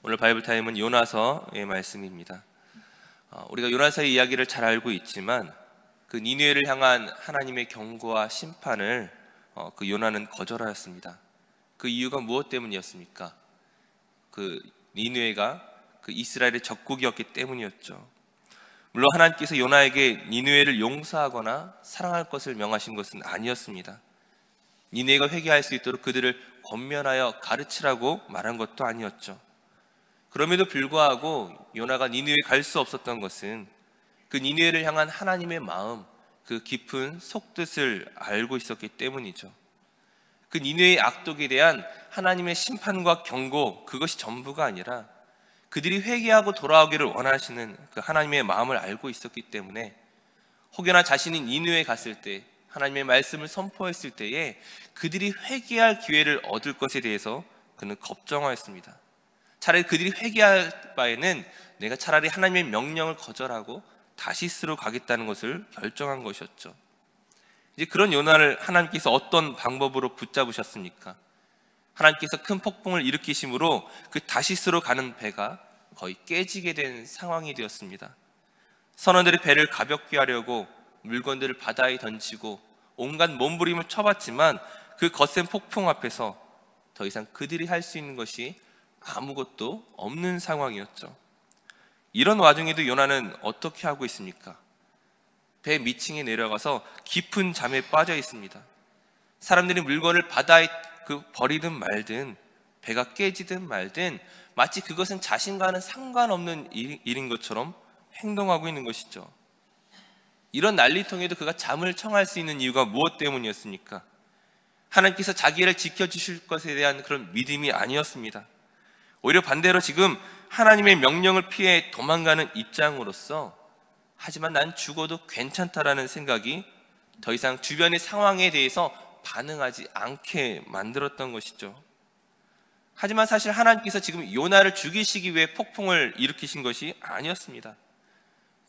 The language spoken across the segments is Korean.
오늘 바이블 타임은 요나서의 말씀입니다. 우리가 요나서의 이야기를 잘 알고 있지만 그 니느웨를 향한 하나님의 경고와 심판을 그 요나는 거절하였습니다. 그 이유가 무엇 때문이었습니까? 그 니느웨가 그 이스라엘의 적국이었기 때문이었죠. 물론 하나님께서 요나에게 니느웨를 용서하거나 사랑할 것을 명하신 것은 아니었습니다. 니느웨가 회개할 수 있도록 그들을 권면하여 가르치라고 말한 것도 아니었죠. 그럼에도 불구하고 요나가 니느웨에 갈 수 없었던 것은 그 니느웨를 향한 하나님의 마음, 그 깊은 속뜻을 알고 있었기 때문이죠. 그 니느웨의 악독에 대한 하나님의 심판과 경고, 그것이 전부가 아니라 그들이 회개하고 돌아오기를 원하시는 그 하나님의 마음을 알고 있었기 때문에 혹여나 자신이 니느웨에 갔을 때, 하나님의 말씀을 선포했을 때에 그들이 회개할 기회를 얻을 것에 대해서 그는 걱정하였습니다. 차라리 그들이 회개할 바에는 내가 차라리 하나님의 명령을 거절하고 다시스로 가겠다는 것을 결정한 것이었죠. 이제 그런 요나를 하나님께서 어떤 방법으로 붙잡으셨습니까? 하나님께서 큰 폭풍을 일으키심으로 그 다시스로 가는 배가 거의 깨지게 된 상황이 되었습니다. 선원들이 배를 가볍게 하려고 물건들을 바다에 던지고 온갖 몸부림을 쳐봤지만 그 거센 폭풍 앞에서 더 이상 그들이 할 수 있는 것이 아무것도 없는 상황이었죠. 이런 와중에도 요나는 어떻게 하고 있습니까? 배 밑층에 내려가서 깊은 잠에 빠져 있습니다. 사람들이 물건을 바다에 버리든 말든, 배가 깨지든 말든 마치 그것은 자신과는 상관없는 일인 것처럼 행동하고 있는 것이죠. 이런 난리통에도 그가 잠을 청할 수 있는 이유가 무엇 때문이었습니까? 하나님께서 자기를 지켜주실 것에 대한 그런 믿음이 아니었습니다. 오히려 반대로 지금 하나님의 명령을 피해 도망가는 입장으로서, 하지만 난 죽어도 괜찮다라는 생각이 더 이상 주변의 상황에 대해서 반응하지 않게 만들었던 것이죠. 하지만 사실 하나님께서 지금 요나를 죽이시기 위해 폭풍을 일으키신 것이 아니었습니다.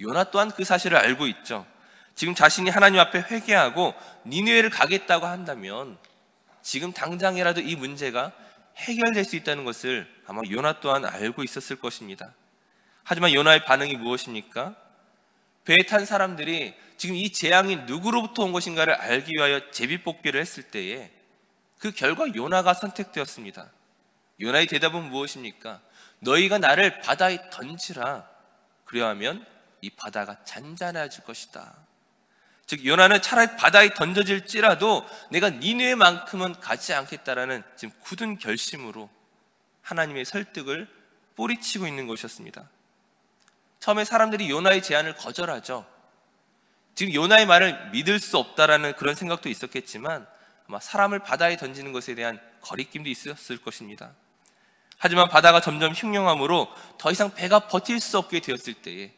요나 또한 그 사실을 알고 있죠. 지금 자신이 하나님 앞에 회개하고 니느웨를 가겠다고 한다면 지금 당장이라도 이 문제가 해결될 수 있다는 것을 아마 요나 또한 알고 있었을 것입니다. 하지만 요나의 반응이 무엇입니까? 배에 탄 사람들이 지금 이 재앙이 누구로부터 온 것인가를 알기 위하여 제비뽑기를 했을 때에 그 결과 요나가 선택되었습니다. 요나의 대답은 무엇입니까? 너희가 나를 바다에 던지라. 그리하면 이 바다가 잔잔해질 것이다. 즉 요나는 차라리 바다에 던져질지라도 내가 니느웨만큼은 가지 않겠다라는 지금 굳은 결심으로 하나님의 설득을 뿌리치고 있는 것이었습니다. 처음에 사람들이 요나의 제안을 거절하죠. 지금 요나의 말을 믿을 수 없다라는 그런 생각도 있었겠지만 아마 사람을 바다에 던지는 것에 대한 거리낌도 있었을 것입니다. 하지만 바다가 점점 흉흉함으로 더 이상 배가 버틸 수 없게 되었을 때에,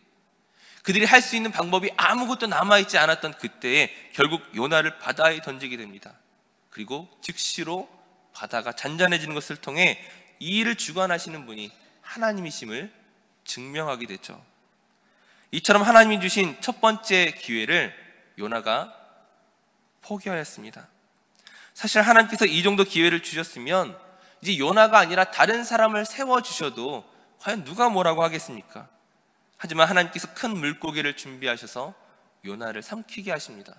그들이 할 수 있는 방법이 아무것도 남아있지 않았던 그때에 결국 요나를 바다에 던지게 됩니다. 그리고 즉시로 바다가 잔잔해지는 것을 통해 이 일을 주관하시는 분이 하나님이심을 증명하게 되죠. 이처럼 하나님이 주신 첫 번째 기회를 요나가 포기하였습니다. 사실 하나님께서 이 정도 기회를 주셨으면 이제 요나가 아니라 다른 사람을 세워주셔도 과연 누가 뭐라고 하겠습니까? 하지만 하나님께서 큰 물고기를 준비하셔서 요나를 삼키게 하십니다.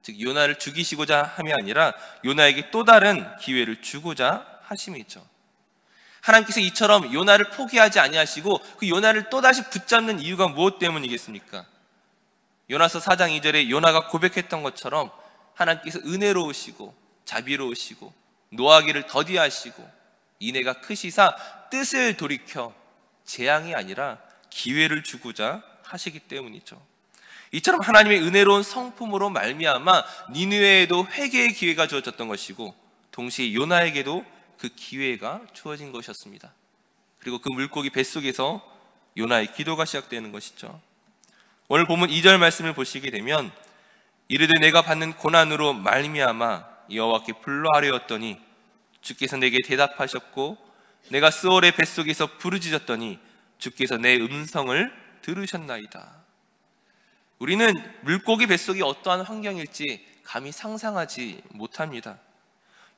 즉 요나를 죽이시고자 함이 아니라 요나에게 또 다른 기회를 주고자 하심이죠. 하나님께서 이처럼 요나를 포기하지 아니하시고 그 요나를 또다시 붙잡는 이유가 무엇 때문이겠습니까? 요나서 4장 2절에 요나가 고백했던 것처럼 하나님께서 은혜로우시고 자비로우시고 노하기를 더디하시고 인애가 크시사 뜻을 돌이켜 재앙이 아니라 기회를 주고자 하시기 때문이죠. 이처럼 하나님의 은혜로운 성품으로 말미암아 니느웨에도 회개의 기회가 주어졌던 것이고 동시에 요나에게도 그 기회가 주어진 것이었습니다. 그리고 그 물고기 뱃속에서 요나의 기도가 시작되는 것이죠. 오늘 본문 2절 말씀을 보시게 되면 이르되 내가 받는 고난으로 말미암아 여호와께 불러하려었더니 주께서 내게 대답하셨고 내가 스올의 뱃속에서 부르짖었더니 주께서 내 음성을 들으셨나이다. 우리는 물고기 뱃속이 어떠한 환경일지 감히 상상하지 못합니다.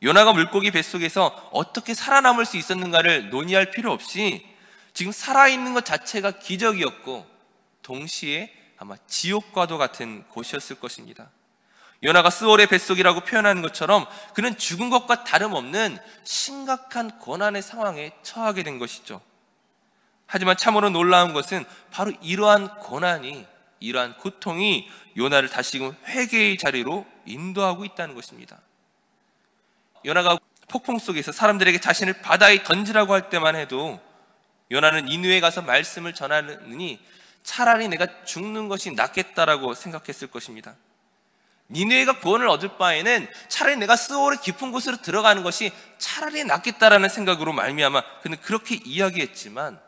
요나가 물고기 뱃속에서 어떻게 살아남을 수 있었는가를 논의할 필요 없이 지금 살아있는 것 자체가 기적이었고 동시에 아마 지옥과도 같은 곳이었을 것입니다. 요나가 스올의 뱃속이라고 표현하는 것처럼 그는 죽은 것과 다름없는 심각한 고난의 상황에 처하게 된 것이죠. 하지만 참으로 놀라운 것은 바로 이러한 고난이, 이러한 고통이 요나를 다시금 회개의 자리로 인도하고 있다는 것입니다. 요나가 폭풍 속에서 사람들에게 자신을 바다에 던지라고 할 때만 해도 요나는 니느웨에 가서 말씀을 전하느니 차라리 내가 죽는 것이 낫겠다라고 생각했을 것입니다. 니느웨가 구원을 얻을 바에는 차라리 내가 스올의 깊은 곳으로 들어가는 것이 차라리 낫겠다라는 생각으로 말미암아 그는 그렇게 이야기했지만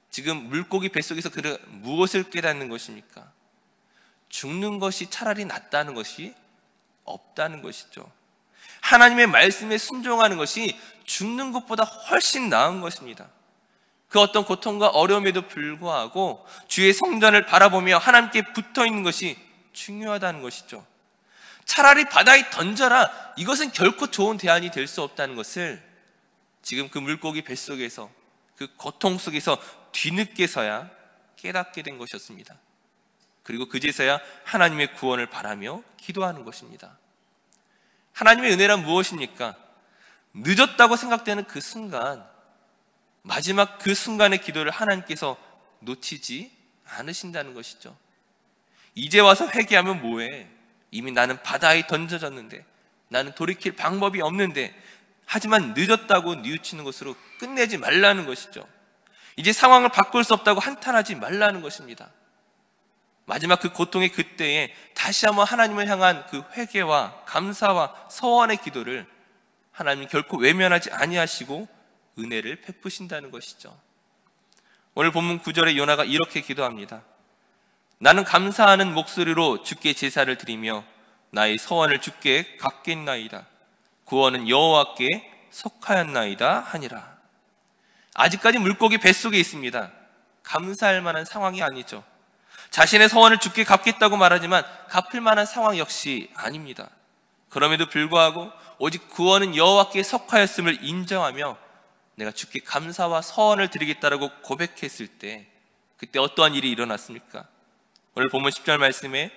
지금 물고기 뱃속에서 그는 무엇을 깨닫는 것입니까? 죽는 것이 차라리 낫다는 것이 없다는 것이죠. 하나님의 말씀에 순종하는 것이 죽는 것보다 훨씬 나은 것입니다. 그 어떤 고통과 어려움에도 불구하고 주의 성전을 바라보며 하나님께 붙어있는 것이 중요하다는 것이죠. 차라리 바다에 던져라, 이것은 결코 좋은 대안이 될 수 없다는 것을 지금 그 물고기 뱃속에서, 그 고통 속에서 뒤늦게서야 깨닫게 된 것이었습니다. 그리고 그제서야 하나님의 구원을 바라며 기도하는 것입니다. 하나님의 은혜란 무엇입니까? 늦었다고 생각되는 그 순간, 마지막 그 순간의 기도를 하나님께서 놓치지 않으신다는 것이죠. 이제 와서 회개하면 뭐해? 이미 나는 바다에 던져졌는데, 나는 돌이킬 방법이 없는데, 하지만 늦었다고 뉘우치는 것으로 끝내지 말라는 것이죠. 이제 상황을 바꿀 수 없다고 한탄하지 말라는 것입니다. 마지막 그 고통의 그때에 다시 한번 하나님을 향한 그 회개와 감사와 서원의 기도를 하나님 결코 외면하지 아니하시고 은혜를 베푸신다는 것이죠. 오늘 본문 9절에 요나가 이렇게 기도합니다. 나는 감사하는 목소리로 주께 제사를 드리며 나의 서원을 주께 갚겠나이다. 구원은 여호와께 속하였나이다 하니라. 아직까지 물고기 뱃속에 있습니다. 감사할 만한 상황이 아니죠. 자신의 서원을 주께 갚겠다고 말하지만 갚을 만한 상황 역시 아닙니다. 그럼에도 불구하고 오직 구원은 여호와께 속하였음을 인정하며 내가 주께 감사와 서원을 드리겠다라고 고백했을 때 그때 어떠한 일이 일어났습니까? 오늘 본문 10절 말씀에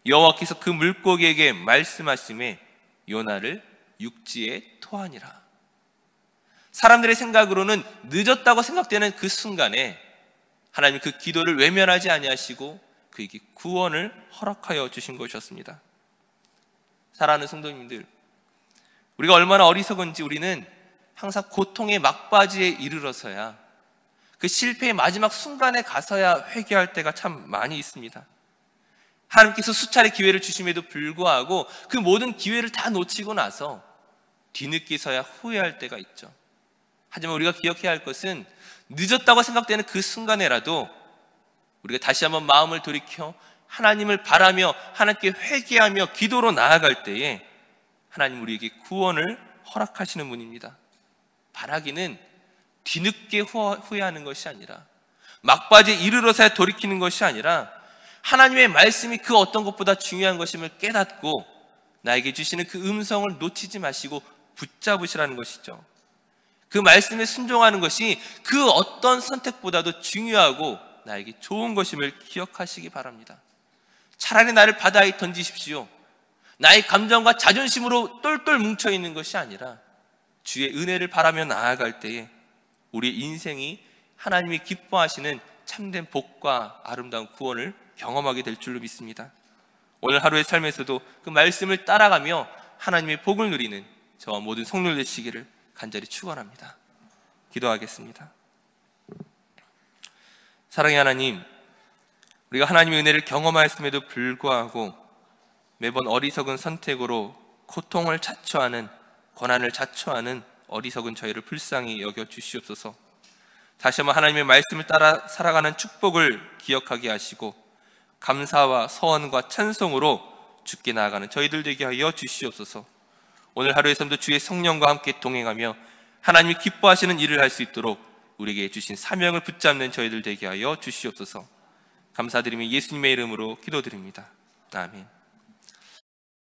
여호와께서 그 물고기에게 말씀하심에 요나를 육지에 토하니라. 사람들의 생각으로는 늦었다고 생각되는 그 순간에 하나님 그 기도를 외면하지 아니하시고 그에게 구원을 허락하여 주신 것이었습니다. 사랑하는 성도님들, 우리가 얼마나 어리석은지 우리는 항상 고통의 막바지에 이르러서야, 그 실패의 마지막 순간에 가서야 회개할 때가 참 많이 있습니다. 하나님께서 수차례 기회를 주심에도 불구하고 그 모든 기회를 다 놓치고 나서 뒤늦게서야 후회할 때가 있죠. 하지만 우리가 기억해야 할 것은 늦었다고 생각되는 그 순간에라도 우리가 다시 한번 마음을 돌이켜 하나님을 바라며 하나님께 회개하며 기도로 나아갈 때에 하나님 우리에게 구원을 허락하시는 분입니다. 바라기는 뒤늦게 후회하는 것이 아니라, 막바지에 이르러서야 돌이키는 것이 아니라 하나님의 말씀이 그 어떤 것보다 중요한 것임을 깨닫고 나에게 주시는 그 음성을 놓치지 마시고 붙잡으시라는 것이죠. 그 말씀에 순종하는 것이 그 어떤 선택보다도 중요하고 나에게 좋은 것임을 기억하시기 바랍니다. 차라리 나를 바다에 던지십시오. 나의 감정과 자존심으로 똘똘 뭉쳐있는 것이 아니라 주의 은혜를 바라며 나아갈 때에 우리의 인생이 하나님이 기뻐하시는 참된 복과 아름다운 구원을 경험하게 될 줄로 믿습니다. 오늘 하루의 삶에서도 그 말씀을 따라가며 하나님의 복을 누리는 저와 모든 성도들 되시기를 간절히 축원합니다. 기도하겠습니다. 사랑의 하나님, 우리가 하나님의 은혜를 경험하였음에도 불구하고 매번 어리석은 선택으로 고통을 자초하는, 고난을 자초하는 어리석은 저희를 불쌍히 여겨 주시옵소서. 다시 한번 하나님의 말씀을 따라 살아가는 축복을 기억하게 하시고 감사와 서원과 찬송으로 주께 나아가는 저희들 되게 하여 주시옵소서. 오늘 하루의 삶도 주의 성령과 함께 동행하며 하나님이 기뻐하시는 일을 할 수 있도록 우리에게 주신 사명을 붙잡는 저희들 되게 하여 주시옵소서. 감사드리며 예수님의 이름으로 기도드립니다. 아멘.